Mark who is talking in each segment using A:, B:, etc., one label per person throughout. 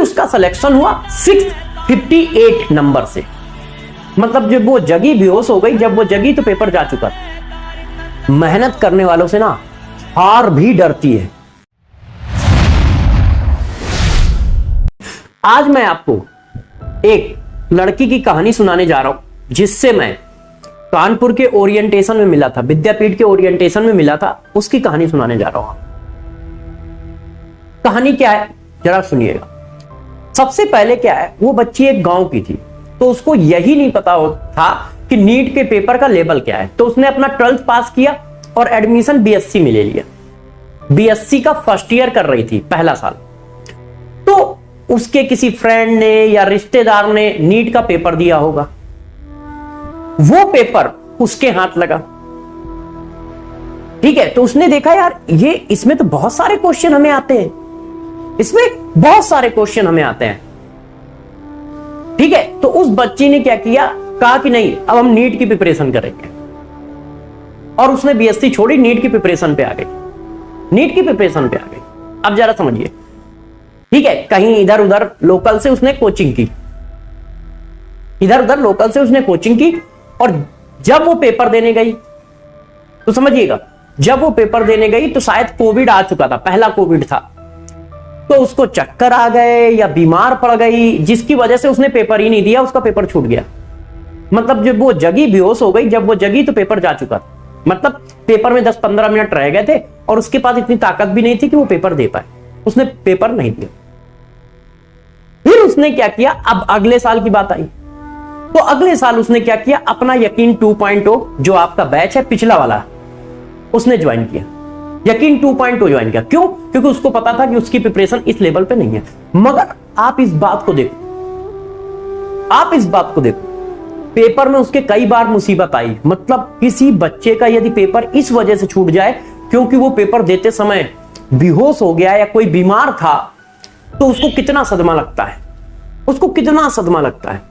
A: उसका सिलेक्शन हुआ 658 नंबर से। मतलब जब वो जगी, बेहोश हो गई, जब वो जगी तो पेपर जा चुका था। मेहनत करने वालों से ना हार भी डरती है। आज मैं आपको एक लड़की की कहानी सुनाने जा रहा हूं, जिससे मैं कानपुर के ओरिएंटेशन में मिला था, विद्यापीठ के ओरिएंटेशन में मिला था। उसकी कहानी सुनाने जा रहा हूं। कहानी क्या है जरा सुनिएगा। सबसे पहले क्या है, वो बच्ची एक गांव की थी, तो उसको यही नहीं पता था कि नीट के पेपर का लेवल क्या है। तो उसने अपना 12th पास किया और एडमिशन बीएससी में ले लिया। बीएससी का फर्स्ट ईयर कर रही थी, पहला साल। तो उसके किसी फ्रेंड ने या रिश्तेदार ने नीट का पेपर दिया होगा। वो पेपर उसके हाथ लगा, ठीक है। तो उसने देखा यार ये इसमें तो बहुत सारे क्वेश्चन हमें आते हैं, इसमें बहुत सारे क्वेश्चन हमें आते हैं, ठीक है। तो उस बच्ची ने क्या किया, कहा कि नहीं अब हम नीट की प्रिपरेशन करेंगे, और उसने बीएससी छोड़ी, नीट की प्रिपरेशन पे आ गई। नीट की प्रिपरेशन पे आ गई। अब जरा समझिए, ठीक है। कहीं इधर उधर लोकल से उसने कोचिंग की, इधर उधर लोकल से उसने कोचिंग की, और जब वो पेपर देने गई तो समझिएगा, जब वो पेपर देने गई तो शायद कोविड आ चुका था, पहला कोविड था। तो उसको चक्कर आ गए या बीमार पड़ गई, जिसकी वजह से उसने पेपर ही नहीं दिया, उसका पेपर छूट गया। मतलब जब वो जगी, बेहोश हो गई, जब वो जगी तो पेपर जा चुका था। मतलब पेपर में 10-15 मिनट रह गए थे और उसके पास इतनी ताकत भी नहीं थी कि वो पेपर दे पाए। उसने पेपर नहीं दिया। फिर उसने क्या किया, अब अगले साल की बात आई। तो अगले साल उसने क्या किया, अपना यकीन 2.0 जो आपका बैच है पिछला वाला, उसने ज्वाइन किया। यकीन 2.0 ज्वाइन किया। क्यों? क्योंकि उसको पता था कि उसकी प्रिपरेशन इस लेवल पे नहीं है। मगर आप इस बात को देखो, आप इस बात को देखो, पेपर में उसके कई बार मुसीबत आई। मतलब किसी बच्चे का यदि पेपर इस वजह से छूट जाए क्योंकि वो पेपर देते समय बेहोश हो गया या कोई बीमार था, तो उसको कितना सदमा लगता है, उसको कितना सदमा लगता है,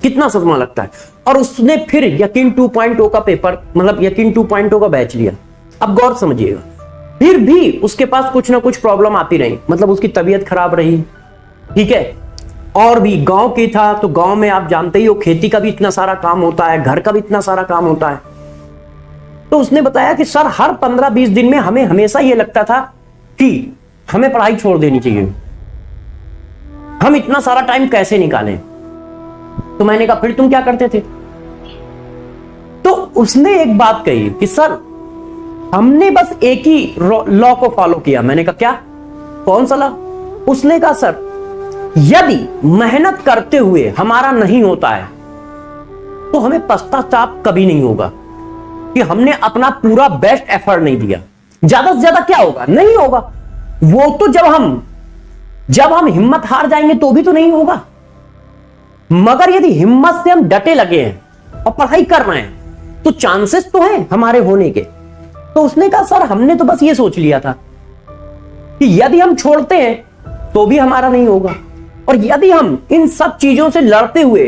A: कितना सदमा लगता है। और उसने फिर यकीन 2.0 का पेपर, मतलब यकीन 2.0 का बैच लिया। अब गौर समझिएगा, फिर भी उसके पास कुछ ना कुछ प्रॉब्लम आती रही। मतलब उसकी तबीयत खराब रही, ठीक है। और भी गांव की था, तो गांव में आप जानते ही हो खेती का भी इतना सारा काम होता है, घर का भी इतना सारा काम होता है। तो उसने बताया कि सर हर 15-20 दिन में हमें हमेशा यह लगता था कि हमें पढ़ाई छोड़ देनी चाहिए, हम इतना सारा टाइम कैसे निकालें। तो मैंने कहा फिर तुम क्या करते थे? तो उसने एक बात कही कि सर हमने बस एक ही लॉ को फॉलो किया। मैंने कहा क्या, कौन सा लॉ? उसने कहा सर यदि मेहनत करते हुए हमारा नहीं होता है तो हमें पश्चाताप कभी नहीं होगा कि हमने अपना पूरा बेस्ट एफर्ट नहीं दिया। ज्यादा से ज्यादा क्या होगा, नहीं होगा। वो तो जब हम हिम्मत हार जाएंगे तो भी तो नहीं होगा। मगर यदि हिम्मत से हम डटे लगे हैं और पढ़ाई कर रहे हैं तो चांसेस तो हैं हमारे होने के। तो उसने कहा सर हमने तो बस ये सोच लिया था कि यदि हम छोड़ते हैं तो भी हमारा नहीं होगा, और यदि हम इन सब चीजों से लड़ते हुए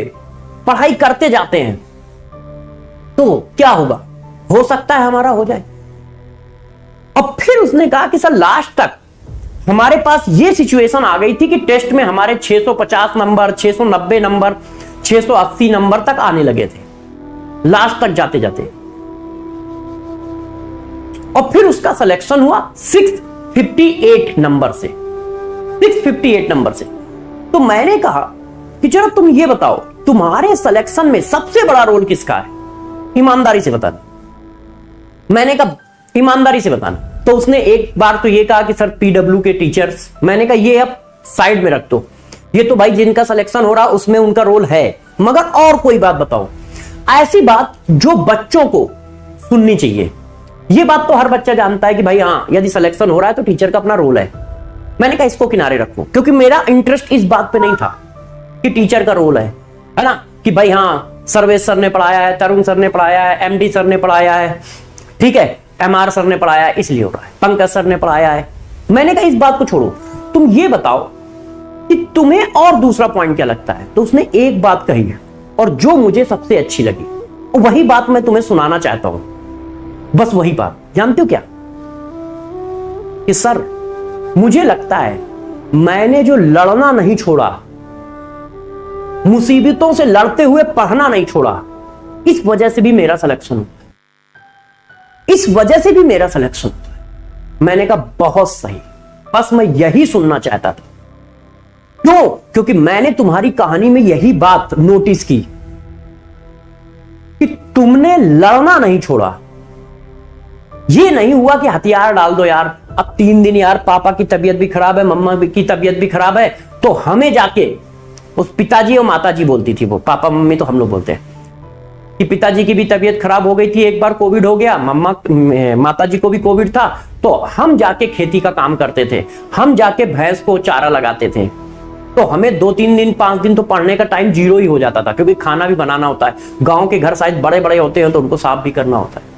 A: पढ़ाई करते जाते हैं तो क्या होगा, हो सकता है हमारा हो जाए। और फिर उसने कहा कि सर लास्ट तक हमारे पास ये सिचुएशन आ गई थी कि टेस्ट में हमारे 650 नंबर, 690 नंबर, 680 नंबर तक आने लगे थे लास्ट तक जाते जाते। और फिर उसका सिलेक्शन हुआ 658 नंबर से, 658 नंबर से। तो मैंने कहा कि चलो तुम ये बताओ, तुम्हारे सिलेक्शन में सबसे बड़ा रोल किसका है? ईमानदारी से बताना। मैंने कहा ईमानदारी से बताना। तो उसने एक बार तो ये कहा कि सर पीडब्ल्यू के टीचर्स। मैंने कहा ये अब साइड में रख दो, ये तो भाई जिनका सिलेक्शन हो रहा उसमें उनका रोल है, मगर और कोई बात बताओ, ऐसी बात जो बच्चों को सुननी चाहिए। ये बात तो हर बच्चा जानता है कि भाई हाँ यदि सिलेक्शन हो रहा है तो टीचर का अपना रोल है। मैंने कहा इसको किनारे रखो, क्योंकि मेरा इंटरेस्ट इस बात पे नहीं था कि टीचर का रोल है ना, कि भाई हाँ सर्वेश सर ने पढ़ाया है, तरुण सर ने पढ़ाया है, एमडी सर ने पढ़ाया है, ठीक है, एमआर सर ने पढ़ाया है इसलिए हो रहा है, पंकज सर ने पढ़ाया है। मैंने कहा इस बात को छोड़ो, तुम ये बताओ कि तुम्हें और दूसरा पॉइंट क्या लगता है। तो उसने एक बात कही और जो मुझे सबसे अच्छी लगी, वही बात मैं तुम्हें सुनाना चाहता हूं। बस वही बात, जानते हो क्या, कि सर मुझे लगता है मैंने जो लड़ना नहीं छोड़ा, मुसीबतों से लड़ते हुए पढ़ना नहीं छोड़ा, इस वजह से भी मेरा सिलेक्शन हुआ, इस वजह से भी मेरा सिलेक्शन हुआ। मैंने कहा बहुत सही, बस मैं यही सुनना चाहता था। क्यों? क्योंकि मैंने तुम्हारी कहानी में यही बात नोटिस की कि तुमने लड़ना नहीं छोड़ा। ये नहीं हुआ कि हथियार डाल दो यार, अब 3 दिन यार पापा की तबीयत भी खराब है, मम्मा की तबीयत भी खराब है, तो हमें जाके उस पिताजी और माताजी बोलती थी, वो पापा मम्मी तो हम लोग बोलते हैं कि पिताजी की भी तबीयत खराब हो गई थी, एक बार कोविड हो गया, माताजी को भी कोविड था, तो हम जाके खेती का काम करते थे, हम जाके भैंस को चारा लगाते थे, तो हमें 2-3 दिन 5 दिन तो पढ़ने का टाइम 0 ही हो जाता था, क्योंकि खाना भी बनाना होता है, गांव के घर शायद बड़े बड़े होते हैं तो उनको साफ भी करना होता है।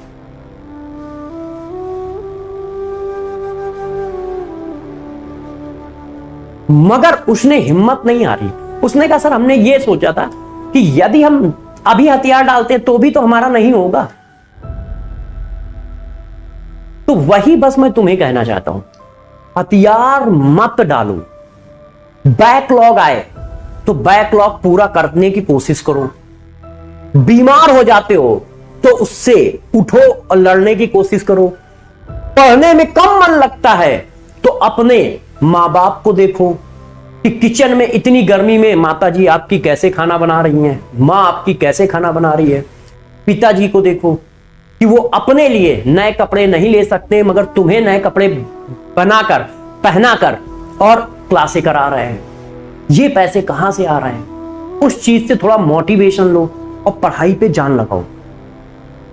A: मगर उसने हिम्मत नहीं हारी, उसने कहा सर हमने ये सोचा था कि यदि हम अभी हथियार डालते तो भी तो हमारा नहीं होगा। तो वही बस मैं तुम्हें कहना चाहता हूं, हथियार मत डालो। बैकलॉग आए तो बैकलॉग पूरा करने की कोशिश करो। बीमार हो जाते हो तो उससे उठो और लड़ने की कोशिश करो। पढ़ने में कम मन लगता है तो अपने मां बाप को देखो कि किचन में इतनी गर्मी में माताजी आपकी कैसे खाना बना रही हैं, मां आपकी कैसे खाना बना रही है। पिताजी को देखो कि वो अपने लिए नए कपड़े नहीं ले सकते, मगर तुम्हें नए कपड़े बनाकर पहनाकर और क्लासे करा रहे हैं। ये पैसे कहां से आ रहे हैं? उस चीज से थोड़ा मोटिवेशन लो और पढ़ाई पे जान लगाओ,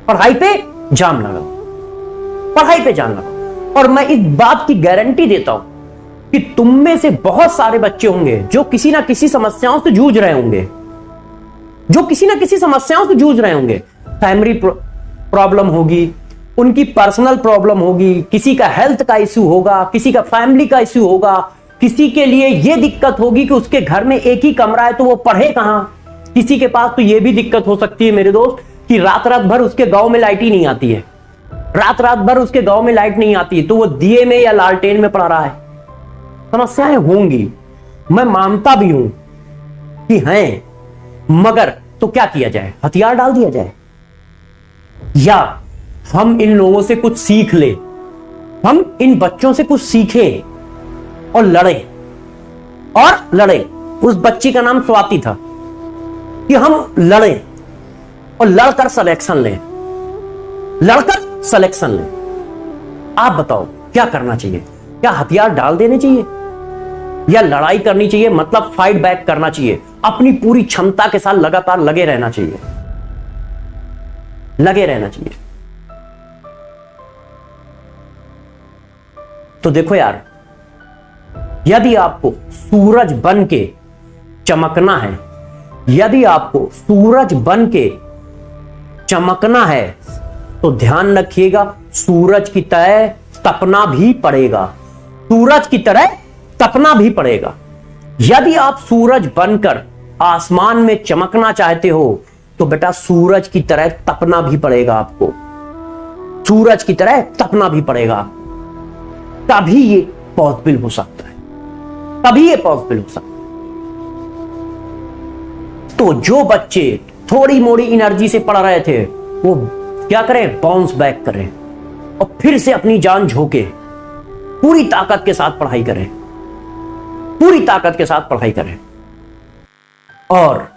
A: पढ़ाई पे जान लगाओ, पढ़ाई पे जान लगाओ। और मैं इस बात की गारंटी देता हूं कि तुम में से बहुत सारे बच्चे होंगे जो किसी ना किसी समस्याओं से जूझ रहे होंगे, जो किसी ना किसी समस्याओं से जूझ रहे होंगे। फैमिली प्रॉब्लम होगी, उनकी पर्सनल प्रॉब्लम होगी, किसी का हेल्थ का इश्यू होगा, किसी का फैमिली का इश्यू होगा, किसी के लिए यह दिक्कत होगी कि उसके घर में एक ही कमरा है तो वो पढ़े कहां। किसी के पास तो यह भी दिक्कत हो सकती है मेरे दोस्त कि रात रात भर उसके गांव में लाइट ही नहीं आती है, रात रात भर उसके गांव में लाइट नहीं आती है, तो वो दिए में या लालटेन में पढ़ रहा है। समस्याएं होंगी, मैं मानता भी हूं कि हैं, मगर तो क्या किया जाए? हथियार डाल दिया जाए या हम इन लोगों से कुछ सीख ले, हम इन बच्चों से कुछ सीखें और लड़े और लड़े। उस बच्ची का नाम स्वाति था कि हम लड़े और लड़कर सिलेक्शन लें, लड़कर सिलेक्शन लें। आप बताओ क्या करना चाहिए? क्या हथियार डाल देने चाहिए या लड़ाई करनी चाहिए? मतलब फाइट बैक करना चाहिए, अपनी पूरी क्षमता के साथ लगातार लगे रहना चाहिए, लगे रहना चाहिए। तो देखो यार, यदि आपको सूरज बन के चमकना है, यदि आपको सूरज बन के चमकना है तो ध्यान रखिएगा, सूरज की तरह तपना भी पड़ेगा, सूरज की तरह तपना भी पड़ेगा। यदि आप सूरज बनकर आसमान में चमकना चाहते हो तो बेटा सूरज की तरह तपना भी पड़ेगा आपको, सूरज की तरह तपना भी पड़ेगा, तभी ये पॉसिबल हो सकता है, तभी ये पॉसिबल हो सकता है। तो जो बच्चे थोड़ी मोड़ी एनर्जी से पढ़ रहे थे वो क्या करें? बाउंस बैक करें और फिर से अपनी जान झोंके, पूरी ताकत के साथ पढ़ाई करें, पूरी ताकत के साथ पढ़ाई करें। और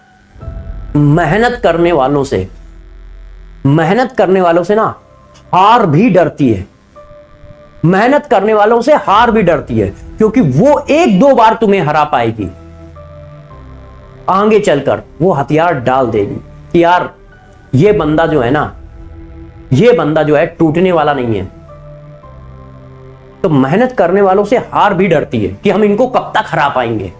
A: मेहनत करने वालों से, मेहनत करने वालों से ना हार भी डरती है, मेहनत करने वालों से हार भी डरती है, क्योंकि वो 1-2 बार तुम्हें हरा पाएगी, आगे चलकर वो हथियार डाल देगी कि यार ये बंदा जो है ना, ये बंदा जो है टूटने वाला नहीं है। तो मेहनत करने वालों से हार भी डरती है कि हम इनको कब तक हरा पाएंगे।